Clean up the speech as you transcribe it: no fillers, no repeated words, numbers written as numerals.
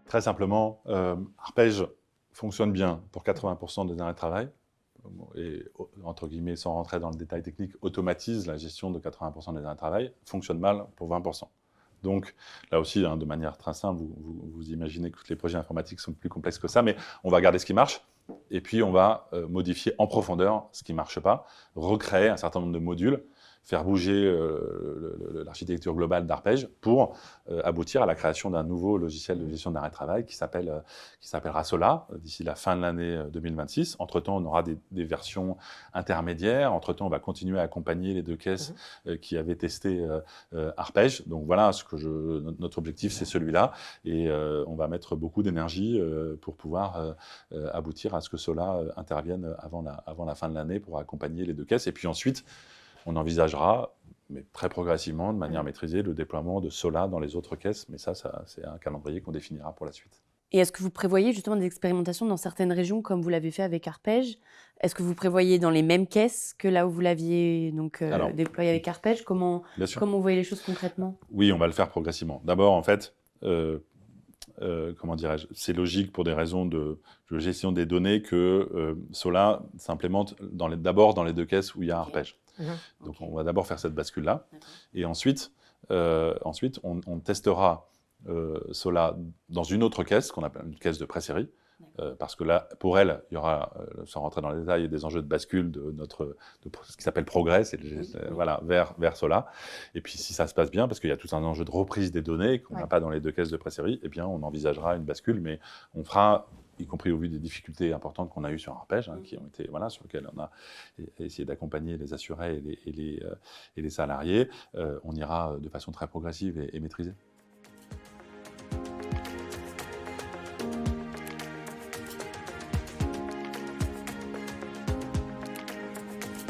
Très simplement, Arpège fonctionne bien pour 80% des arrêts de travail et, entre guillemets, sans rentrer dans le détail technique, automatise la gestion de 80% des arrêts de travail, fonctionne mal pour 20%. Donc, là aussi, de manière très simple, vous imaginez que les projets informatiques sont plus complexes que ça, mais on va garder ce qui marche, et puis on va modifier en profondeur ce qui ne marche pas, recréer un certain nombre de modules, faire bouger l'architecture globale d'Arpège pour aboutir à la création d'un nouveau logiciel de gestion d'arrêt de travail qui s'appellera Sola d'ici la fin de l'année 2026. Entre-temps, on aura des versions intermédiaires. Entre-temps, on va continuer à accompagner les deux caisses qui avaient testé Arpège. Donc voilà, notre objectif, c'est celui-là. Et on va mettre beaucoup d'énergie pour pouvoir aboutir à ce que Sola intervienne avant la fin de l'année pour accompagner les deux caisses. Et puis ensuite, on envisagera, mais très progressivement, de manière maîtrisée, le déploiement de Sola dans les autres caisses. Mais ça c'est un calendrier qu'on définira pour la suite. Et est-ce que vous prévoyez justement des expérimentations dans certaines régions, comme vous l'avez fait avec Arpège? Est-ce que vous prévoyez dans les mêmes caisses que là où vous l'aviez déployé avec Arpège? Comment vous voyez les choses concrètement? Oui, on va le faire progressivement. D'abord, en fait, comment dirais-je, c'est logique pour des raisons de gestion des données que Sola s'implémente d'abord dans les deux caisses où il y a Arpège. Donc on va d'abord faire cette bascule-là, et ensuite on testera Sola dans une autre caisse, qu'on appelle une caisse de pré-série, parce que là, pour elle, il y aura, sans rentrer dans les détails, des enjeux de bascule de ce qui s'appelle Progress, voilà, vers Sola. Et puis si ça se passe bien, parce qu'il y a tout un enjeu de reprise des données qu'on n'a pas dans les deux caisses de pré-série, eh bien on envisagera une bascule, mais on fera, y compris au vu des difficultés importantes qu'on a eues sur Arpège, qui ont été, sur lesquelles on a essayé d'accompagner les assurés et les salariés, on ira de façon très progressive et maîtrisée.